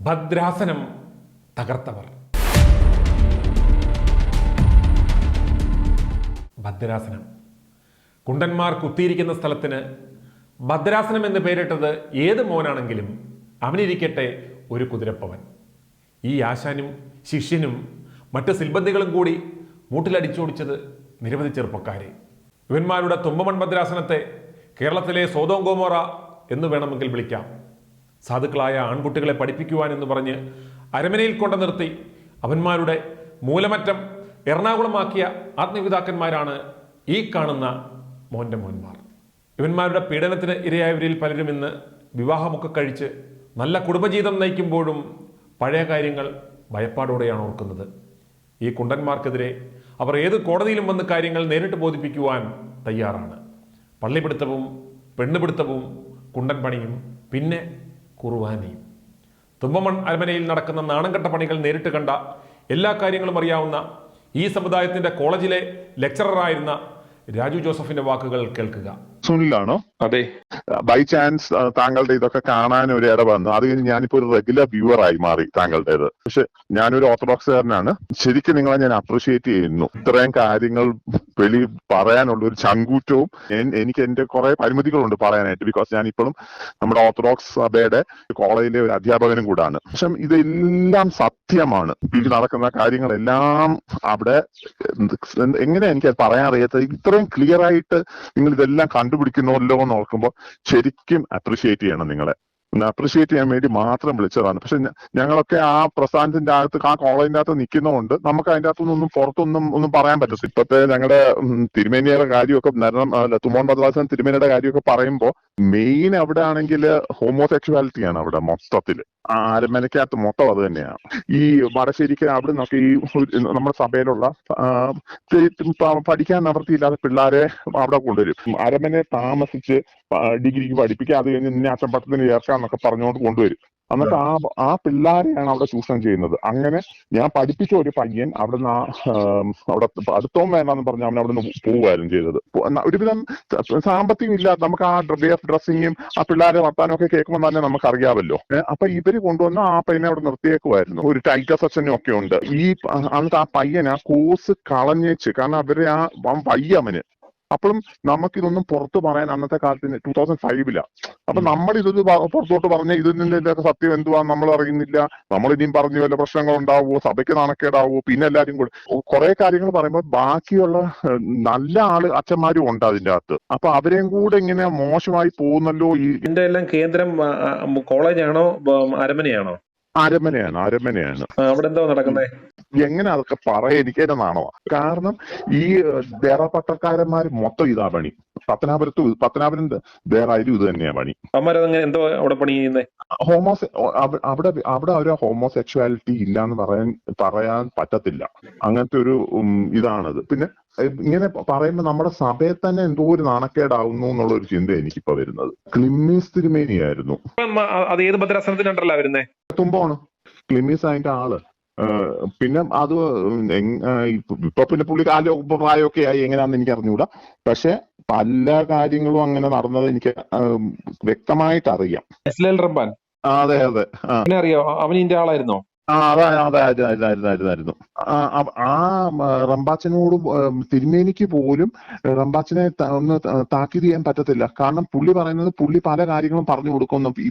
ഭദ്രാസനം തകർത്തവർ. ഭദ്രാസനം, കുണ്ടന്മാർ കുത്തിയിരിക്കുന്ന സ്ഥലത്തിന് ഭദ്രാസനം എന്ന് പേരിട്ടത് ഏത് മോനാണെങ്കിലും അവനിരിക്കട്ടെ ഒരു കുതിരപ്പവൻ. ഈ ആശാനും ശിഷ്യനും മറ്റ് സിൽബന്ധികളും കൂടി മൂട്ടിലടിച്ചോടിച്ചത് നിരവധി ചെറുപ്പക്കാരെ. ഇവന്മാരുടെ തുമ്പമൺ ഭദ്രാസനത്തെ കേരളത്തിലെ സോദോം ഗോമോറ എന്ന് വേണമെങ്കിൽ വിളിക്കാം. സാധുക്കളായ ആൺകുട്ടികളെ പഠിപ്പിക്കുവാൻ എന്ന് പറഞ്ഞ് അരമനയിൽ കൊണ്ടു നിർത്തി അവന്മാരുടെ മൂലമറ്റം എറണാകുളമാക്കിയ ആത്മപിതാക്കന്മാരാണ് ഈ കാണുന്ന മോൻ്റെ മോന്മാർ. ഇവന്മാരുടെ പീഡനത്തിന് ഇരയായവരിൽ പലരും ഇന്ന് വിവാഹമൊക്കെ കഴിച്ച് നല്ല കുടുംബജീവിതം നയിക്കുമ്പോഴും പഴയ കാര്യങ്ങൾ ഭയപ്പാടോടെയാണ് ഓർക്കുന്നത്. ഈ കുണ്ടന്മാർക്കെതിരെ അവർ ഏത് കോടതിയിലും വന്ന് കാര്യങ്ങൾ നേരിട്ട് ബോധിപ്പിക്കുവാൻ തയ്യാറാണ്. പള്ളിപിടുത്തവും പെണ്ണുപിടുത്തവും കുണ്ടൻ പണിയും പിന്നെ കുർബാനയും. തുമ്പമൺ അരമനയിൽ നടക്കുന്ന നാണംകെട്ട പണികൾ നേരിട്ട് കണ്ട എല്ലാ കാര്യങ്ങളും അറിയാവുന്ന ഈ സമുദായത്തിന്റെ കോളേജിലെ ലെക്ചററായിരുന്ന രാജു ജോസഫിന്റെ വാക്കുകൾ കേൾക്കുക. സുനിലാണോ? അതെ. ബൈ ചാൻസ് താങ്കളുടെ ഇതൊക്കെ കാണാൻ ഒരു ഇട വന്നു. അത് കഴിഞ്ഞ് ഞാനിപ്പോ ഒരു റെഗുലർ വ്യൂവർ ആയി മാറി താങ്കളുടേത്. പക്ഷെ ഞാനൊരു ഓർത്തഡോക്സുകാരനാണ്. ശരിക്കും നിങ്ങളെ ഞാൻ അപ്രീഷിയേറ്റ് ചെയ്യുന്നു. ഇത്രയും കാര്യങ്ങൾ പറയാനുള്ള ഒരു ചങ്കൂറ്റവും. എനിക്ക് എന്റെ കുറെ പരിമിതികളുണ്ട് പറയാനായിട്ട്. ബിക്കോസ് ഞാൻ ഇപ്പോഴും നമ്മുടെ ഓർത്തഡോക്സ് സഭയുടെ കോളേജിലെ ഒരു അധ്യാപകനും കൂടാണ്. പക്ഷെ ഇതെല്ലാം സത്യമാണ്. ഈ നടക്കുന്ന കാര്യങ്ങളെല്ലാം അവിടെ എങ്ങനെ എനിക്ക് പറയാൻ അറിയാത്തത്. ഇത്രയും ക്ലിയർ ആയിട്ട് നിങ്ങൾ ഇതെല്ലാം കണ്ടുപിടിക്കുന്നല്ലോ എന്ന് ഓർക്കുമ്പോൾ ശരിക്കും അപ്രീഷിയേറ്റ് ചെയ്യണം നിങ്ങളെ. അപ്രീഷിയേറ്റ് ചെയ്യാൻ വേണ്ടി മാത്രം വിളിച്ചതാണ്. പക്ഷെ ഞങ്ങളൊക്കെ ആ പ്രസ്ഥാനത്തിന്റെ അകത്ത്, ആ കോളേജിന്റെ അകത്ത് നിൽക്കുന്നതുകൊണ്ട് നമുക്ക് അതിന്റെ അകത്തുനിന്നും പുറത്തൊന്നും പറയാൻ പറ്റത്തില്ല. ഇപ്പത്തെ ഞങ്ങളുടെ തിരുമേനിയുടെ കാര്യമൊക്കെ തുമ്പോൺ ഭദ്രാസനം തിരുമേനിയുടെ കാര്യമൊക്കെ പറയുമ്പോൾ മെയിൻ അവിടെ ആണെങ്കിൽ ഹോമോസെക്ഷുവാലിറ്റിയാണ് അവിടെ മൊത്തത്തില്. അരമനക്കകത്ത് മൊത്തം അത് തന്നെയാണ്. ഈ വടശ്ശേരിക്ക് അവിടെ നിന്നൊക്കെ ഈ നമ്മുടെ സഭയിലുള്ള പഠിക്കാൻ നിവൃത്തിയില്ലാത്ത പിള്ളേരെ അവിടെ കൊണ്ടുവരും. അരമനെ താമസിച്ച് ഡിഗ്രിക്ക് പഠിപ്പിക്കുക, അത് കഴിഞ്ഞ് നിന്നെ അച്ഛൻപട്ടത്തിന് ചേർക്കാന്നൊക്കെ പറഞ്ഞുകൊണ്ട് കൊണ്ടുവരും. എന്നിട്ട് ആ പിള്ളേരെയാണ് അവിടെ ചൂഷണം ചെയ്യുന്നത്. അങ്ങനെ ഞാൻ പഠിപ്പിച്ച ഒരു പയ്യൻ അവിടുന്ന് അവിടെ അടുത്തവും വേണ്ടെന്ന് പറഞ്ഞ് അവൻ അവിടെ നിന്ന് പോവുകയായിരുന്നു ചെയ്തത്. ഒരുവിധം സാമ്പത്തികം ഇല്ല. നമുക്ക് ആ വേ ഓഫ് ഡ്രസ്സിങ്ങും ആ പിള്ളേരെ വർത്താനം ഒക്കെ കേൾക്കുമ്പോൾ തന്നെ നമുക്ക് അറിയാമല്ലോ. അപ്പൊ ഇവര് കൊണ്ടുവന്ന് ആ പയ്യനെ അവിടെ നിർത്തിയേക്കുമായിരുന്നു. ഒരു ടൈറ്റസ് അച്ഛനും ഒക്കെ ഉണ്ട്. എന്നിട്ട് ആ പയ്യൻ ആ കോഴ്സ് കളഞ്ഞേച്ച്, കാരണം അവര് പയ്യവന് അപ്പോഴും നമുക്കിതൊന്നും പുറത്ത് പറയാൻ അന്നത്തെ കാലത്ത് 2005 അപ്പൊ നമ്മളിതൊരു പുറത്തോട്ട് പറഞ്ഞ ഇതിന്റെ സത്യം എന്തുവാ നമ്മൾ അറിയുന്നില്ല. നമ്മളിനിയും പറഞ്ഞു വല്ല പ്രശ്നങ്ങൾ ഉണ്ടാവുമോ, സഭയ്ക്ക് നാണക്കേടാവോ, പിന്നെ എല്ലാരും കൂടെ കുറെ കാര്യങ്ങൾ പറയുമ്പോൾ ബാക്കിയുള്ള നല്ല അച്ഛന്മാരും ഉണ്ട് അതിന്റെ അകത്ത്. അപ്പൊ അവരെയും കൂടെ ഇങ്ങനെ മോശമായി പോകുന്നല്ലോ. ഇതിന്റെ എല്ലാം കേന്ദ്രം കോളേജാണോ അരമനയാണോ? അരമനയാണ്. അവിടെ എന്താ നടക്കുന്നത്? എങ്ങനെ അതൊക്കെ പറയാൻ എനിക്കേറ്റ നാണോ. കാരണം ഈ ദേറപ്പട്ടക്കാരന്മാർ മൊത്തം ഇതാ പണി. പത്തനാപുരം ദേറായാലും ഇത് തന്നെയാ പണി. എന്തോ അവിടെ പണി ചെയ്യുന്നത്? അവിടെ ഒരു ഹോമോസെക്ഷുവാലിറ്റി ഇല്ലാന്ന് പറയാൻ പറ്റത്തില്ല. അങ്ങനത്തെ ഒരു ഇതാണത്. പിന്നെ ഇങ്ങനെ പറയുമ്പോൾ നമ്മുടെ സഭയെ തന്നെ എന്തോ ഒരു നാണക്കേടാവുന്നു എന്നുള്ള ഒരു ചിന്ത എനിക്കിപ്പോ വരുന്നത്. ക്ലിമ്മീസ് തിരുമേനിയായിരുന്നു. അത് ഏത് ഭദ്രാസനത്തിനുണ്ടല്ലോ വരുന്നേ? തുമ്പോണ് ക്ലിമ്മീസ് അതിന്റെ ആള്. പിന്നെ അത് ഇപ്പൊ പിന്നെ പുള്ളി പ്രായമൊക്കെ ആയി, എങ്ങനെയാണെന്ന് എനിക്ക് അറിഞ്ഞുകൂടാ. പക്ഷെ പല കാര്യങ്ങളും അങ്ങനെ നടന്നത് എനിക്ക് വ്യക്തമായിട്ട് അറിയാം. അതെ അറിയോ? അവൻ ഇതിന്റെ ആളായിരുന്നോ? അതായിരുന്നു. ആ റംബാച്ചനോട് തിരുമേനിക്ക് പോലും റംബാച്ചനെ ഒന്ന് താക്കീത് ചെയ്യാൻ പറ്റത്തില്ല. കാരണം പുള്ളി പറയുന്നത് പുള്ളി പല കാര്യങ്ങളും പറഞ്ഞു കൊടുക്കുന്നു. ഈ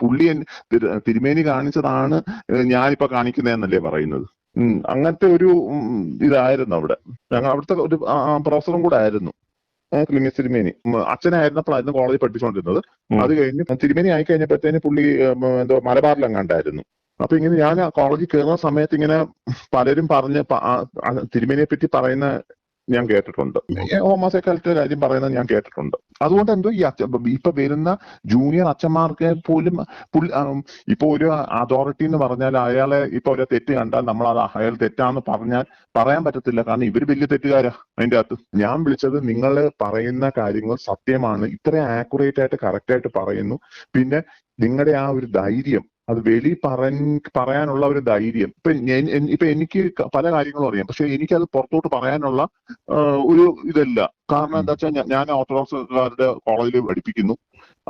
പുള്ളി തിരുമേനി കാണിച്ചതാണ് ഞാനിപ്പോ കാണിക്കുന്നതെന്നല്ലേ പറയുന്നത്. അങ്ങനത്തെ ഒരു ഇതായിരുന്നു അവിടെ. ഞങ്ങൾ അവിടുത്തെ ഒരു പ്രൊഫസറും കൂടെ ആയിരുന്നു ക്ലിമ്മീസ് തിരുമേനി. അച്ഛനായിരുന്നപ്പോഴായിരുന്നു കോളേജിൽ പഠിപ്പിച്ചുകൊണ്ടിരുന്നത്. അത് കഴിഞ്ഞ് തിരുമേനി ആയി കഴിഞ്ഞപ്പോഴത്തേന് പുള്ളി എന്തോ മലബാറിലെങ്ങാണ്ടായിരുന്നു. അപ്പൊ ഇങ്ങനെ ഞാൻ കോളേജിൽ കയറുന്ന സമയത്ത് ഇങ്ങനെ പലരും പറഞ്ഞ് തിരുമേനിയെ പറ്റി പറയുന്ന ഞാൻ കേട്ടിട്ടുണ്ട്. ഹോമോസെക്ഷുവാലിറ്റിയുടെ കാര്യം പറയുന്നത് ഞാൻ കേട്ടിട്ടുണ്ട്. അതുകൊണ്ട് എന്തോ ഇപ്പൊ വരുന്ന ജൂനിയർ അച്ഛന്മാർക്ക് പോലും ഇപ്പൊ ഒരു അതോറിറ്റി എന്ന് പറഞ്ഞാൽ അയാളെ ഇപ്പൊ ഒരു തെറ്റ് കണ്ടാൽ നമ്മൾ അത് അയാൾ തെറ്റാന്ന് പറയാൻ പറ്റത്തില്ല. കാരണം ഇവര് വലിയ തെറ്റുകാരാ അതിന്റെ അകത്ത്. ഞാൻ വിളിച്ചത് നിങ്ങൾ പറയുന്ന കാര്യങ്ങൾ സത്യമാണ്, ഇത്രയും ആക്യുറേറ്റ് ആയിട്ട് കറക്റ്റ് ആയിട്ട് പറയുന്നു. പിന്നെ നിങ്ങളുടെ ആ ഒരു ധൈര്യം, അത് പറയാനുള്ള ഒരു ധൈര്യം. ഇപ്പൊ എനിക്ക് പല കാര്യങ്ങളും അറിയാം, പക്ഷെ എനിക്കത് പുറത്തോട്ട് പറയാനുള്ള ഒരു ഇതല്ല. കാരണം എന്താ വെച്ചാൽ ഞാൻ ഓർത്തഡോക്സുകാരുടെ കോളേജിൽ പഠിപ്പിക്കുന്നു.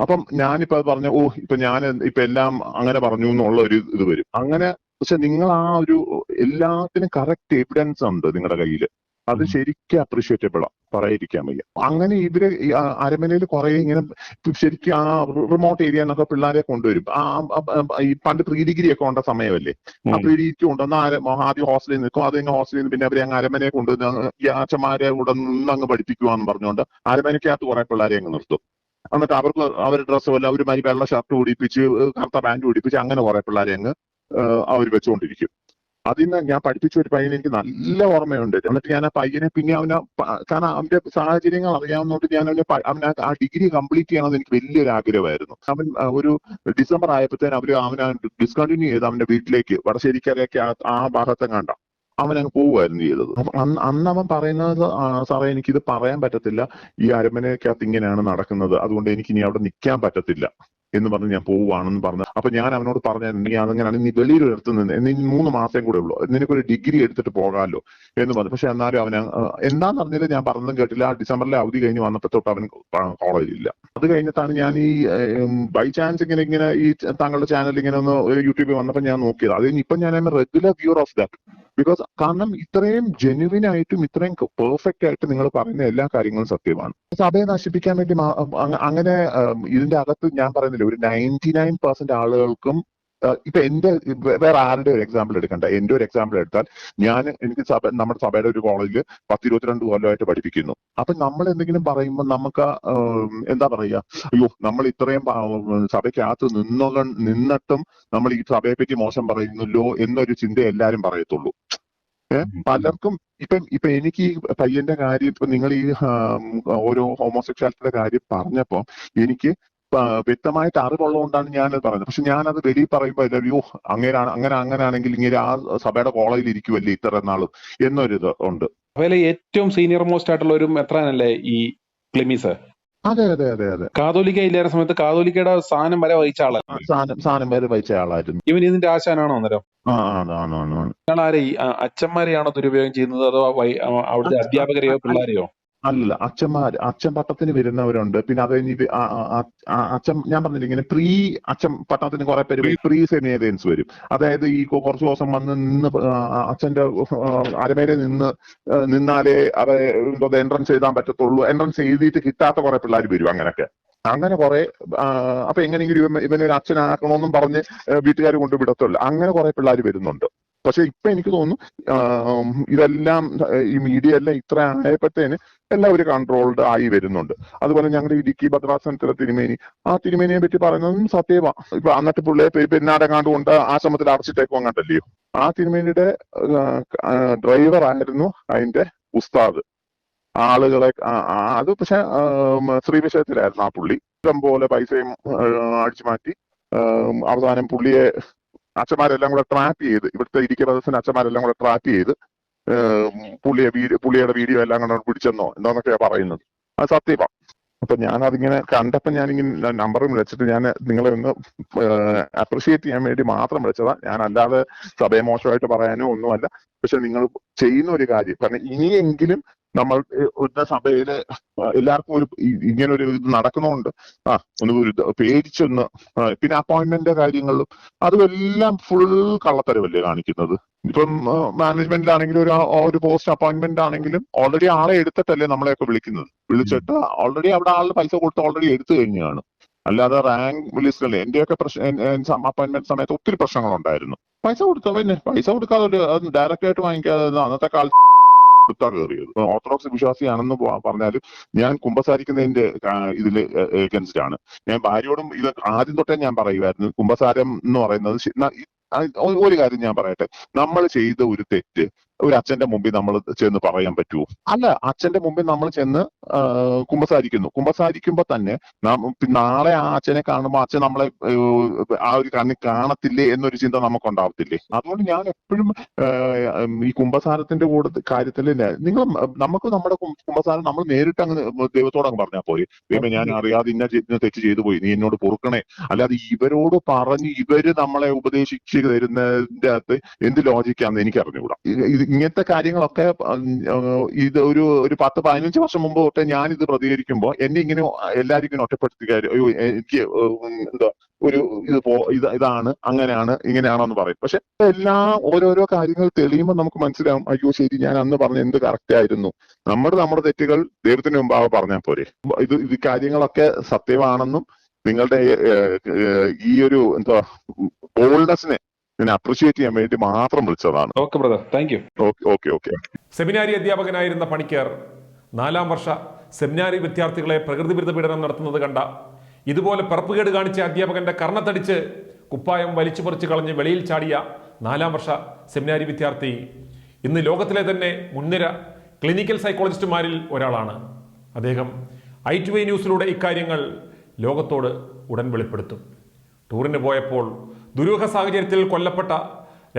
അപ്പം ഞാനിപ്പോ അത് പറഞ്ഞ ഇപ്പൊ ഞാൻ ഇപ്പൊ എല്ലാം അങ്ങനെ പറഞ്ഞു എന്നുള്ള ഒരു ഇത് വരും. അങ്ങനെ പക്ഷെ നിങ്ങൾ ആ ഒരു എല്ലാത്തിനും കറക്റ്റ് എവിഡൻസ് ഉണ്ട് നിങ്ങളുടെ കയ്യിൽ. അത് ശരിക്കും അപ്രീഷിയേറ്റബിൾ ആണ്, പറയാതിരിക്കാൻ വയ്യ. അങ്ങനെ ഇവര് അരമനയിൽ കുറെ ഇങ്ങനെ ശരിക്കും ആ റിമോട്ട് ഏരിയ എന്നൊക്കെ പിള്ളേരെ കൊണ്ടുവരും. ഈ പണ്ട് പ്രീ ഡിഗ്രി ഒക്കെ ഉണ്ട സമയമല്ലേ, ആ പ്രീ ഡിഗ്രി കൊണ്ടുവന്ന ആദ്യം ഹോസ്റ്റലിൽ നിൽക്കും, അത് കഴിഞ്ഞ് ഹോസ്റ്റലിൽ നിന്ന് പിന്നെ അവരെ അങ്ങ് അരമനയെ കൊണ്ടുവന്ന് ഈ അച്ഛന്മാരെ കൂടെ നിന്ന് അങ്ങ് പഠിപ്പിക്കുവാന്ന് പറഞ്ഞുകൊണ്ട് അരമനയ്ക്കകത്ത് കുറെ പിള്ളേരെ അങ്ങ് നിർത്തും. എന്നിട്ട് അവരുടെ ഡ്രസ്സും എല്ലാം ഒരു വെള്ള ഷർട്ട് പിടിപ്പിച്ച് കറുത്ത പാന്റ് പിടിപ്പിച്ച് അങ്ങനെ കുറെ പിള്ളേരെ അങ്ങ് അവർ വെച്ചുകൊണ്ടിരിക്കും. അതിന്ന് ഞാൻ പഠിപ്പിച്ച ഒരു പയ്യനെ എനിക്ക് നല്ല ഓർമ്മയുണ്ട്. എന്നിട്ട് ഞാൻ ആ പയ്യനെ പിന്നെ കാരണം അവന്റെ സാഹചര്യങ്ങൾ അറിയാവുന്നതുകൊണ്ട് ഞാൻ അവനെ ആ ഡിഗ്രി കംപ്ലീറ്റ് ചെയ്യണമെന്ന് എനിക്ക് വലിയൊരു ആഗ്രഹമായിരുന്നു. അവൻ ഒരു ഡിസംബർ ആയപ്പോഴത്തേന് അവനെ ഡിസ്കണ്ടിന്യൂ ചെയ്ത് അവന്റെ വീട്ടിലേക്ക് വടശ്ശേരിക്കരയൊക്കെ ആ ഭാഗത്തെ കണ്ട അവനങ്ങ് പോവുമായിരുന്നു ചെയ്തത്. അപ്പൊ അന്ന് അവൻ പറയുന്നത്, സാറേ എനിക്കിത് പറയാൻ പറ്റത്തില്ല, ഈ അരമനയ്ക്കകത്ത് ഇങ്ങനെയാണ് നടക്കുന്നത്, അതുകൊണ്ട് എനിക്ക് ഇനി അവിടെ നിൽക്കാൻ പറ്റത്തില്ല എന്ന് പറഞ്ഞ് ഞാൻ പോവുകയാണെന്ന് പറഞ്ഞു. അപ്പൊ ഞാൻ അവനോട് പറഞ്ഞു, നീ അതങ്ങനെയാണ്, നീ വെളിയിലെടുത്ത് നിന്ന് നീ 3 മാസം കൂടെ ഉള്ളൂ, നിനക്കൊരു ഡിഗ്രി എടുത്തിട്ട് പോകാമല്ലോ എന്ന് പറഞ്ഞു. പക്ഷെ എന്നാലും അവന് എന്താന്ന് പറഞ്ഞത് ഞാൻ പറഞ്ഞതും കേട്ടില്ല. ആ ഡിസംബറിലെ അവധി കഴിഞ്ഞ് വന്നപ്പോ തൊട്ട് അവൻ കോളേജിലില്ല. അത് കഴിഞ്ഞിട്ടാണ് ഞാൻ ഈ ബൈ ചാൻസ് ഇങ്ങനെ ഈ താങ്കളുടെ ചാനൽ ഇങ്ങനെ ഒന്ന് യൂട്യൂബിൽ വന്നപ്പോൾ ഞാൻ നോക്കിയത്. അത് ഇപ്പൊ ഞാൻ regular viewer of that. Because കാരണം ഇത്രയും ജെന്യുവിൻ ആയിട്ടും ഇത്രയും പെർഫെക്റ്റ് ആയിട്ട് നിങ്ങൾ പറയുന്ന എല്ലാ കാര്യങ്ങളും സത്യമാണ്. സഭയെ നശിപ്പിക്കാൻ വേണ്ടി അങ്ങനെ ഇതിന്റെ അകത്ത് ഞാൻ പറയുന്നില്ല, ഒരു 99% ആളുകൾക്കും ഇപ്പൊ വേറെ ആരുടെ ഒരു എക്സാമ്പിൾ എടുക്കണ്ട, എന്റെ ഒരു എക്സാമ്പിൾ എടുത്താൽ എനിക്ക് നമ്മുടെ സഭയുടെ ഒരു കോളേജിൽ 10-22 കൊല്ലമായിട്ട് പഠിപ്പിക്കുന്നു. അപ്പൊ നമ്മൾ എന്തെങ്കിലും പറയുമ്പോൾ നമുക്ക് എന്താ പറയുക, അയ്യോ നമ്മൾ ഇത്രയും സഭയ്ക്കകത്ത് നിന്നിട്ടും നമ്മൾ ഈ സഭയെ പറ്റി മോശം പറയുന്നല്ലോ എന്നൊരു ചിന്ത എല്ലാരും പറയത്തുള്ളൂ. പലർക്കും ഇപ്പൊ എനിക്ക് ഈ പയ്യന്റെ കാര്യം, ഇപ്പൊ നിങ്ങൾ ഈ ഓരോ ഹോമോസെക്ഷാലിറ്റിയുടെ കാര്യം പറഞ്ഞപ്പോ എനിക്ക് വ്യക്തമായിട്ട് അറിവുള്ളതുകൊണ്ടാണ് ഞാനത് പറഞ്ഞത്. പക്ഷെ ഞാനത് വെളിയിൽ പറയുമ്പോൾ അയ്യോ അങ്ങനെയാണെങ്കിൽ ഇങ്ങനെ ആ സഭയുടെ കോളേജിൽ ഇരിക്കുമല്ലേ ഇത്ര നാളും എന്നൊരിത് ഉണ്ട്. അതുപോലെ ഏറ്റവും സീനിയർ മോസ്റ്റ് ആയിട്ടുള്ള ഒരു മെത്രാനല്ലേ ഈ ക്ലിമീസ്? അതെ അതെ അതെ അതെ. കാതോലിക്ക ഇല്ലാത്ത സമയത്ത് കാതോലിക്കയുടെ സ്ഥാനം വരെ വഹിച്ച ആളാണ്. സാധനം വരെ വഹിച്ച ആളായിരുന്നു. ഇവൻ ഇതിന്റെ ആശാനാണോ അന്നേരം? ആണ്. നിങ്ങൾ ആരെ ഈ അച്ഛന്മാരെയാണോ ദുരുപയോഗം ചെയ്യുന്നത്, അതോ അവിടുത്തെ അധ്യാപകരെയോ പിള്ളേരെയോ? അല്ല, അച്ഛൻ പട്ടത്തിന് വരുന്നവരുണ്ട്. പിന്നെ അത് കഴിഞ്ഞ് അച്ഛൻ ഞാൻ പറഞ്ഞില്ല ഇങ്ങനെ അച്ഛൻ പട്ടണത്തിന് കുറെ പേര് പ്രീ സെമിനേറിയൻസ് വരും. അതായത് ഈ കുറച്ചു ദിവസം നിന്ന് അച്ഛന്റെ അരമേരെ നിന്നാലേ അവരെ എൻട്രൻസ് എഴുതാൻ പറ്റത്തുള്ളൂ, എൻട്രൻസ് എഴുതിയിട്ട് കിട്ടാത്ത കുറെ പിള്ളേർ വരും. അങ്ങനെ കുറെ അപ്പൊ എങ്ങനെയെങ്കിലും ഇവനൊരു അച്ഛനാക്കണമെന്നും പറഞ്ഞ് വീട്ടുകാർ കൊണ്ട് വിടത്തുള്ളൂ. അങ്ങനെ കുറെ പിള്ളേർ വരുന്നുണ്ട്. പക്ഷെ ഇപ്പൊ എനിക്ക് തോന്നുന്നു ഇതെല്ലാം ഈ മീഡിയ എല്ലാം ഇത്ര ആയപ്പോഴത്തേന് എല്ലാവരും കൺട്രോൾഡ് ആയി വരുന്നുണ്ട്. അതുപോലെ ഞങ്ങളുടെ ഇടുക്കി ഭദ്രാസനത്തിലെ തിരുമേനി, ആ തിരുമേനിയെ പറ്റി പറയുന്നതും സത്യമാണ്. ഇപ്പൊ എന്നിട്ട് പുള്ളിയെ പെരുന്നാടങ്ങാണ്ട് കൊണ്ട് ആശ്രമത്തിൽ അടച്ചിട്ടേക്കും അങ്ങോട്ടല്ലയോ. ആ തിരുമേനിയുടെ ഡ്രൈവർ ആയിരുന്നു അതിന്റെ ഉസ്താദ്. ആളുകളെ അത് പക്ഷെ ശ്രീവിഷയത്തിലായിരുന്നു ആ പുള്ളി. ഇഷ്ടംപോലെ പൈസയും അടിച്ചു മാറ്റി അവസാനം പുള്ളിയെ അച്ഛന്മാരെല്ലാം കൂടെ ട്രാപ്പ് ചെയ്ത്, ഇവിടുത്തെ ഇടുക്കി പ്രദേശത്തിന്റെ അച്ഛന്മാരെല്ലാം കൂടെ ട്രാപ്പ് ചെയ്ത് പുള്ളിയുടെ വീഡിയോ എല്ലാം കൂടെ പിടിച്ചെന്നോ എന്താന്നൊക്കെയാ പറയുന്നത്. അത് സത്യമാണ്. അപ്പൊ ഞാനതിങ്ങനെ കണ്ടപ്പോ ഞാനിങ്ങനെ നമ്പറും വിളിച്ചിട്ട് ഞാൻ നിങ്ങളെ ഒന്ന് അപ്രിഷിയേറ്റ് ചെയ്യാൻ വേണ്ടി മാത്രം വിളിച്ചതാ. ഞാൻ അല്ലാതെ സഭയെ മോശമായിട്ട് പറയാനോ ഒന്നുമല്ല. പക്ഷെ നിങ്ങൾ ചെയ്യുന്ന ഒരു കാര്യം, കാരണം ഇനിയെങ്കിലും നമ്മൾ ഒരു സഭയില് എല്ലാവർക്കും ഇങ്ങനെ ഒരു ഇത് നടക്കുന്നതുകൊണ്ട് ഒന്ന് പേടിച്ചൊന്ന്, പിന്നെ അപ്പോയിന്റ്മെന്റ് കാര്യങ്ങളിലും അതുമെല്ലാം ഫുൾ കള്ളത്തരവല്ലേ കാണിക്കുന്നത്. ഇപ്പം മാനേജ്മെന്റിലാണെങ്കിലും ഒരു പോസ്റ്റ് അപ്പോയിന്റ്മെന്റ് ആണെങ്കിലും ഓൾറെഡി ആളെ എടുത്തിട്ടല്ലേ നമ്മളെയൊക്കെ വിളിച്ചിട്ട് ഓൾറെടി അവിടെ ആളുടെ പൈസ കൊടുത്ത് ഓൾറെഡി എടുത്തു കഴിഞ്ഞാണ്. അല്ലാതെ റാങ്ക് ലിസ്റ്റല്ലേ. എന്റെയൊക്കെ അപ്പോയിന്റ്മെന്റ് സമയത്ത് ഒത്തിരി പ്രശ്നങ്ങളുണ്ടായിരുന്നു. പൈസ കൊടുക്കാതെ ഡയറക്റ്റ് ആയിട്ട് വാങ്ങിക്കാതെ അന്നത്തെ കാലത്ത് കയറിയത്. ഓർത്തഡോക്സ് വിശ്വാസിയാണെന്ന് പറഞ്ഞാലും ഞാൻ കുമ്പസാരിക്കുന്നതിന്റെ ഇതില് എഗൻസ്റ്റ് ആണ്. ഞാൻ ഭാര്യയോടും ഇത് ആദ്യം തൊട്ടേ ഞാൻ പറയുമായിരുന്നു, കുമ്പസാരം എന്ന് പറയുന്നത് ഒരു കാര്യം ഞാൻ പറയട്ടെ, നമ്മൾ ചെയ്ത ഒരു തെറ്റ് ഒരു അച്ഛന്റെ മുമ്പിൽ നമ്മൾ ചെന്ന് പറയാൻ പറ്റുമോ? അല്ല, അച്ഛന്റെ മുമ്പിൽ നമ്മൾ ചെന്ന് കുമ്പസാരിക്കുമ്പോ തന്നെ നാളെ ആ അച്ഛനെ കാണുമ്പോൾ അച്ഛൻ നമ്മളെ ആ ഒരു കണ്ണിൽ കാണത്തില്ലേ എന്നൊരു ചിന്ത നമുക്കുണ്ടാവത്തില്ലേ? അതുകൊണ്ട് ഞാൻ എപ്പോഴും ഈ കുമ്പസാരത്തിന്റെ കൂടെ കാര്യത്തിൽ നമുക്ക് നമ്മുടെ കുമ്പസാരം നമ്മൾ നേരിട്ട് അങ്ങ് ദൈവത്തോട് അങ്ങ് പറഞ്ഞാൽ പോയി, ദൈവം ഞാൻ അറിയാതെ ഇന്ന തെറ്റ് ചെയ്തു പോയി, നീ എന്നോട് പൊറുക്കണേ. അല്ലാതെ ഇവരോട് പറഞ്ഞ് ഇവര് നമ്മളെ ഉപദേശിച്ച് തരുന്നതിന്റെ അകത്ത് എന്ത് ലോജിക്കാന്ന് എനിക്ക് അറിഞ്ഞുകൂടാ. ഇങ്ങനത്തെ കാര്യങ്ങളൊക്കെ ഇത് ഒരു 10-15 വർഷം മുമ്പ് തൊട്ട് ഞാനിത് പ്രതികരിക്കുമ്പോൾ എന്നെ ഇങ്ങനെ എല്ലാവരും ഇങ്ങനെ ഒറ്റപ്പെടുത്തി എനിക്ക് എന്താ ഇതാണ് അങ്ങനെയാണ് ഇങ്ങനെയാണോ എന്ന് പറയും. പക്ഷെ എല്ലാം ഓരോരോ കാര്യങ്ങൾ തെളിയുമ്പോൾ നമുക്ക് മനസ്സിലാവും, അയ്യോ ശരി, ഞാൻ അന്ന് പറഞ്ഞ എന്ത് കറക്റ്റ് ആയിരുന്നു. നമ്മുടെ തെറ്റുകൾ ദൈവത്തിന് മുമ്പാകെ പറഞ്ഞാൽ പോരെ. ഇത് കാര്യങ്ങളൊക്കെ സത്യമാണെന്നും നിങ്ങളുടെ ഈ ഒരു ബോൾഡ്നെസ്സിനെ ഞാൻ അപ്രിഷിയേറ്റ് ചെയ്യാൻ വേണ്ടി മാത്രം വിളിച്ചതാണ്. Okay brother, thank you. Okay. Seminary അധ്യാപകനായിരുന്ന പണിക്കർ 4ാം വർഷ സെമിനാരി വിദ്യാർത്ഥികളെ പ്രകൃതി വിരുദ്ധ പീഡനം നടത്തുന്നത് കണ്ട ഇതുപോലെ പിറപ്പുകേട് കാണിച്ച അധ്യാപകന്റെ കർണത്തടിച്ച് കുപ്പായം വലിച്ചു പറിച്ച് കളഞ്ഞ് വെളിയിൽ ചാടിയ 4ാം വർഷ സെമിനാരി വിദ്യാർത്ഥി ഇന്ന് ലോകത്തിലെ തന്നെ മുൻനിര ക്ലിനിക്കൽ സൈക്കോളജിസ്റ്റുമാരിൽ ഒരാളാണ്. അദ്ദേഹം i2i ന്യൂസിലൂടെ ഇക്കാര്യങ്ങൾ ലോകത്തോട് ഉടൻ വെളിപ്പെടുത്തും. ടൂറിന് പോയപ്പോൾ ദുരൂഹ സാഹചര്യത്തിൽ കൊല്ലപ്പെട്ട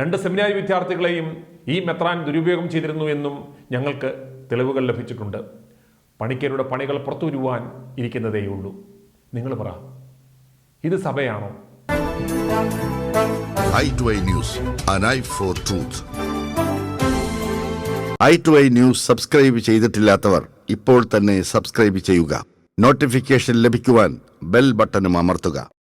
2 സെമിനാരി വിദ്യാർത്ഥികളെയും ഈ മെത്രാൻ ദുരുപയോഗം ചെയ്തിരുന്നു എന്നും ഞങ്ങൾക്ക് തെളിവുകൾ ലഭിച്ചിട്ടുണ്ട്. പണിക്കരുടെ പണികൾ പുറത്തു വരുവാൻ ഇരിക്കുന്നതേയുള്ളൂ. നിങ്ങൾ പറ, ഇത് സഭയാണോ? i2i News, an eye for truth. i2i news subscribe ചെയ്തിട്ടില്ലാത്തവർ ഇപ്പോൾ തന്നെ സബ്സ്ക്രൈബ് ചെയ്യുക. നോട്ടിഫിക്കേഷൻ ലഭിക്കുവാൻ ബെൽ ബട്ടണും അമർത്തുക.